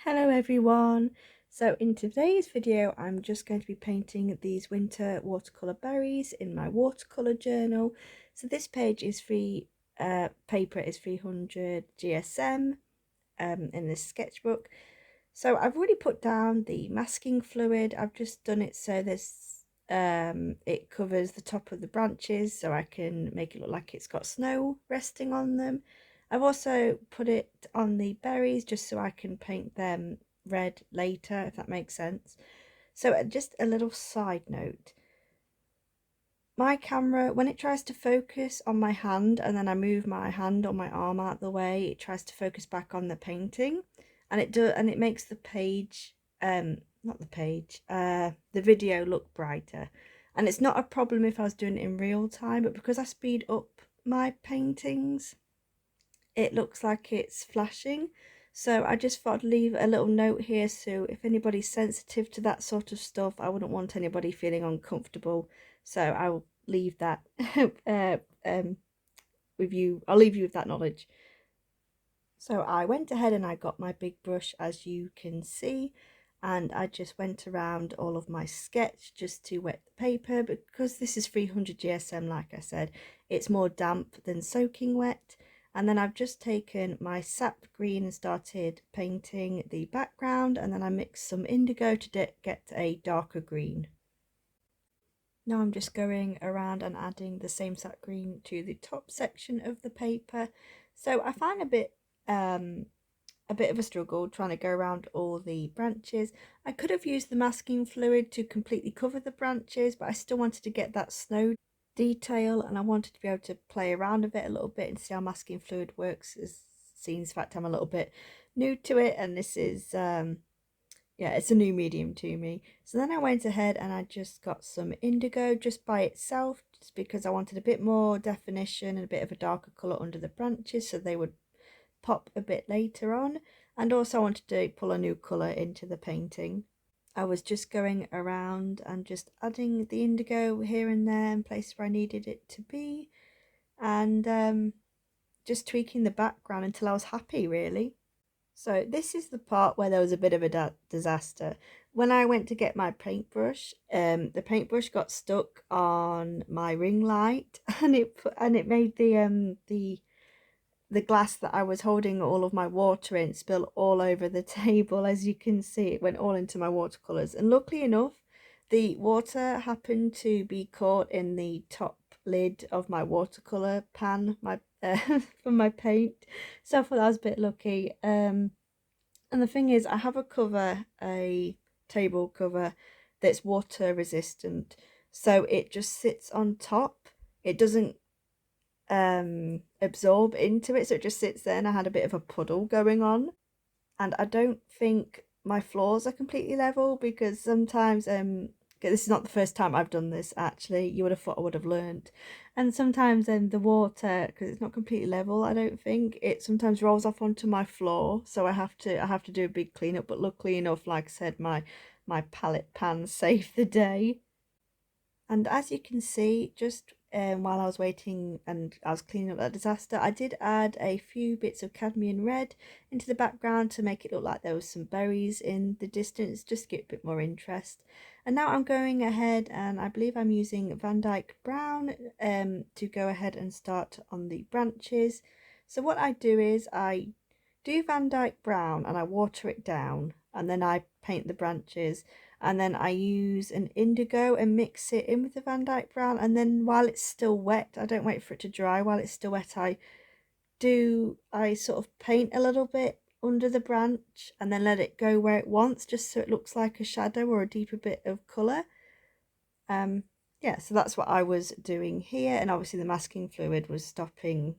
Hello everyone! So in today's video I'm just going to be painting these winter watercolour berries in my watercolour journal. So this page is free, paper is 300 GSM in this sketchbook. So I've already put down the masking fluid. I've just done it so there's it covers the top of the branches so I can make it look like it's got snow resting on them. I've also put it on the berries just so I can paint them red later, if that makes sense. So just a little side note. My camera, when it tries to focus on my hand and then I move my hand or my arm out the way, it tries to focus back on the painting, and it makes the page, not the page, the video look brighter. And it's not a problem if I was doing it in real time, but because I speed up my paintings, it looks like it's flashing. So I just thought I'd leave a little note here, so if anybody's sensitive to that sort of stuff, I wouldn't want anybody feeling uncomfortable. So I'll leave that with you. I'll leave you with that knowledge. So I went ahead and I got my big brush, as you can see, and I just went around all of my sketch just to wet the paper. Because this is 300 GSM, like I said, it's more damp than soaking wet. And then I've just taken my Sap Green and started painting the background, and then I mixed some indigo to get a darker green. Now I'm just going around and adding the same Sap Green to the top section of the paper. So I find a bit of a struggle trying to go around all the branches. I could have used the masking fluid to completely cover the branches, but I still wanted to get that snow detail, and I wanted to be able to play around with it a little bit and see how masking fluid works. As scenes, in fact, I'm a little bit new to it, and this is yeah, it's a new medium to me. So then I went ahead and I just got some indigo just by itself, just because I wanted a bit more definition and a bit of a darker colour under the branches so they would pop a bit later on. And also I wanted to pull a new colour into the painting. I was just going around and just adding the indigo here and there in places where I needed it to be, and just tweaking the background until I was happy, really. So this is the part where there was a bit of a disaster. When I went to get my paintbrush, the paintbrush got stuck on my ring light, and it made the glass that I was holding all of my water in spill all over the table. As you can see, it went all into my watercolours, and luckily enough the water happened to be caught in the top lid of my watercolour pan, my from my paint, so I thought that was a bit lucky. And the thing is, I have a table cover that's water resistant, so it just sits on top. It doesn't absorb into it, so it just sits there, and I had a bit of a puddle going on. And I don't think my floors are completely level, because sometimes this is not the first time I've done this, actually. You would have thought I would have learnt. And sometimes the water, because it's not completely level, I don't think, it sometimes rolls off onto my floor, so I have to do a big cleanup. But luckily enough, like I said, my palette pan saved the day. And as you can see, just while I was waiting and I was cleaning up that disaster, I did add a few bits of cadmium red into the background to make it look like there was some berries in the distance, just to get a bit more interest. And now I'm going ahead, and I believe I'm using Vandyke Brown to go ahead and start on the branches. So what I do is I do Vandyke Brown and I water it down, and then I paint the branches, and then I use an indigo and mix it in with the Vandyke Brown, and then while it's still wet, I don't wait for it to dry, while it's still wet I sort of paint a little bit under the branch and then let it go where it wants, just so it looks like a shadow or a deeper bit of colour. Yeah, so that's what I was doing here, and obviously the masking fluid was stopping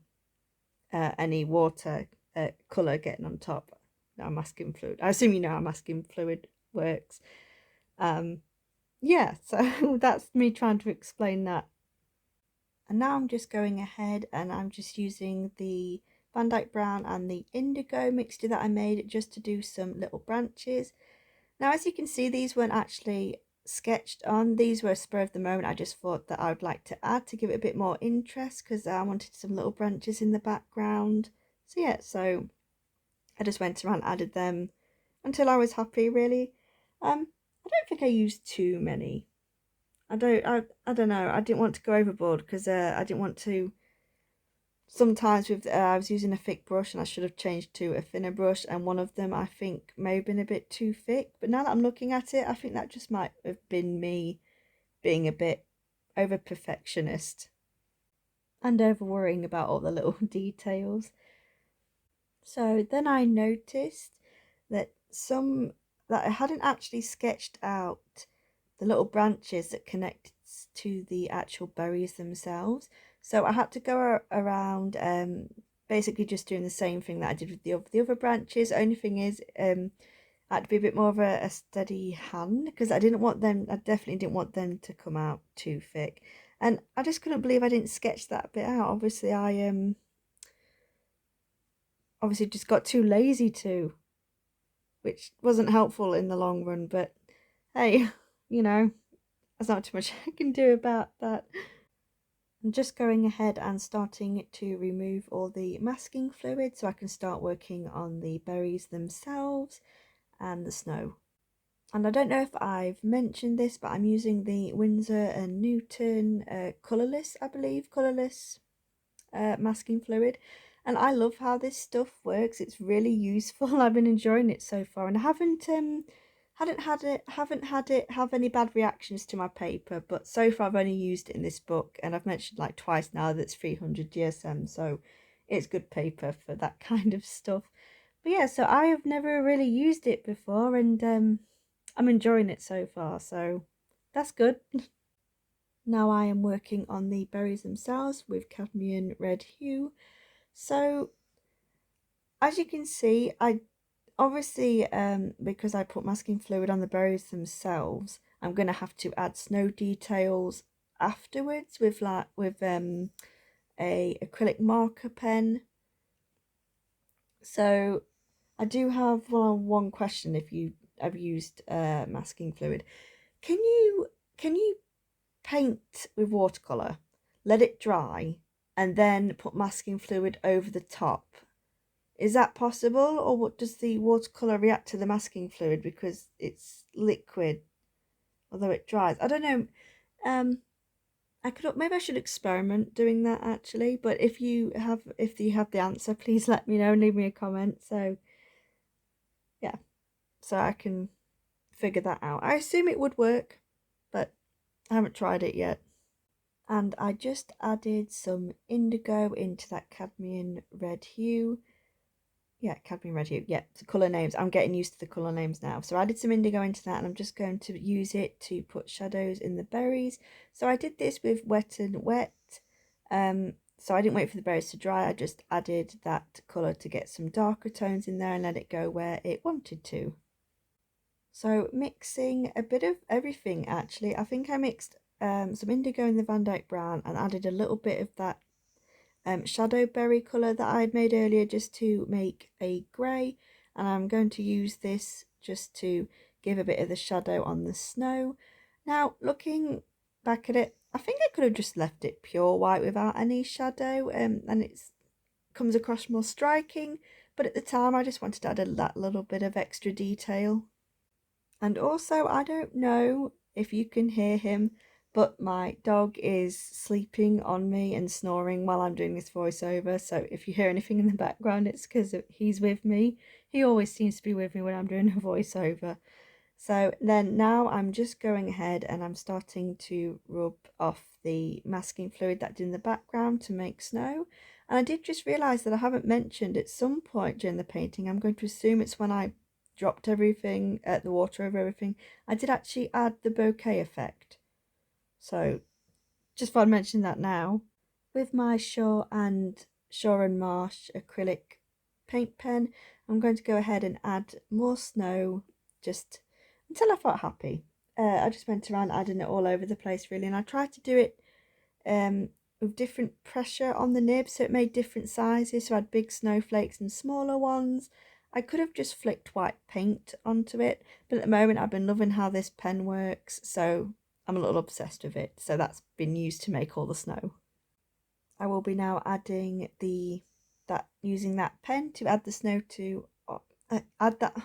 any water colour getting on top. Now masking fluid, I assume you know how masking fluid works. Yeah, so that's me trying to explain that. And now I'm just going ahead and I'm just using the Vandyke Brown and the indigo mixture that I made just to do some little branches. Now, as you can see, these weren't actually sketched on, these were a spur of the moment. I just thought that I would like to add to give it a bit more interest, because I wanted some little branches in the background. So yeah, so I just went around, added them, until I was happy, really. I don't think I used too many. I don't know. I didn't want to go overboard because I didn't want to. Sometimes with I was using a thick brush and I should have changed to a thinner brush, and one of them I think may have been a bit too thick. But now that I'm looking at it, I think that just might have been me being a bit over perfectionist and over worrying about all the little details. So then I noticed that I hadn't actually sketched out the little branches that connect to the actual berries themselves. So I had to go around basically just doing the same thing that I did with the other branches. Only thing is I had to be a bit more of a steady hand because I definitely didn't want them to come out too thick. And I just couldn't believe I didn't sketch that bit out. Obviously I obviously just got too lazy to, which wasn't helpful in the long run, but hey, you know, there's not too much I can do about that. I'm just going ahead and starting to remove all the masking fluid so I can start working on the berries themselves and the snow. And I don't know if I've mentioned this, but I'm using the Winsor & Newton colourless, I believe, colourless masking fluid. And I love how this stuff works. It's really useful. I've been enjoying it so far, and I haven't had it have any bad reactions to my paper, but so far I've only used it in this book, and I've mentioned like twice now that it's 300 GSM, so it's good paper for that kind of stuff. But yeah, so I have never really used it before, and I'm enjoying it so far, so that's good. Now I am working on the berries themselves with Cadmium Red Hue. So as you can see, I obviously because I put masking fluid on the berries themselves, I'm gonna have to add snow details afterwards with a acrylic marker pen. So I do have one question. If you have used masking fluid, can you paint with watercolour, let it dry, and then put masking fluid over the top? Is that possible, or what, does the watercolour react to the masking fluid because it's liquid, although it dries? I don't know. Maybe I should experiment doing that actually. But if you have the answer, please let me know and leave me a comment. So yeah, so I can figure that out. I assume it would work, but I haven't tried it yet. And I just added some indigo into that cadmium red hue. Yeah, Cadmium Red Hue. Yeah, the colour names. I'm getting used to the colour names now. So I added some indigo into that, and I'm just going to use it to put shadows in the berries. So I did this with wet and wet. So I didn't wait for the berries to dry. I just added that colour to get some darker tones in there and let it go where it wanted to. So mixing a bit of everything actually. I think I mixed some indigo in the Vandyke Brown and added a little bit of that shadow berry colour that I had made earlier just to make a grey, and I'm going to use this just to give a bit of the shadow on the snow. Now looking back at it, I think I could have just left it pure white without any shadow, and it comes across more striking, but at the time I just wanted to add that little bit of extra detail. And also, I don't know if you can hear him, but my dog is sleeping on me and snoring while I'm doing this voiceover. So if you hear anything in the background, it's because he's with me. He always seems to be with me when I'm doing a voiceover. So then now I'm just going ahead and I'm starting to rub off the masking fluid that's in the background to make snow. And I did just realise that I haven't mentioned at some point during the painting, I'm going to assume it's when I dropped everything, the water over everything, I did actually add the bouquet effect. So just thought I'd mention that now. With my Shaw and Marsh acrylic paint pen, I'm going to go ahead and add more snow just until I felt happy. I just went around adding it all over the place really, and I tried to do it with different pressure on the nib, so it made different sizes. So I had big snowflakes and smaller ones. I could have just flicked white paint onto it, but at the moment I've been loving how this pen works, so I'm a little obsessed with it. So that's been used to make all the snow. I will be now adding using that pen to add the snow to add that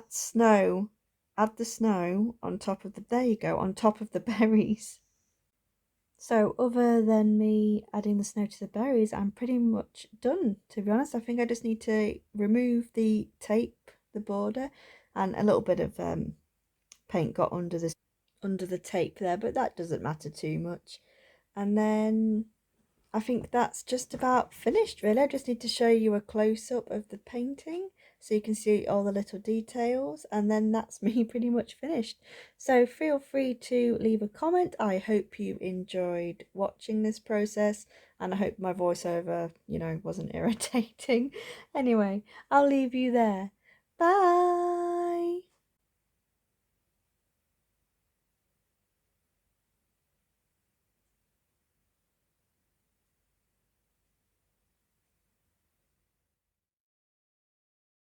snow, add the snow on top of the, there you go, on top of the berries. So other than me adding the snow to the berries, I'm pretty much done, to be honest. I think I just need to remove the tape, the border, and a little bit of paint got under the tape there, but that doesn't matter too much. And then I think that's just about finished, really. I just need to show you a close-up of the painting so you can see all the little details, and then that's me pretty much finished. So feel free to leave a comment. I hope you enjoyed watching this process, and I hope my voiceover, wasn't irritating. Anyway, I'll leave you there. Bye!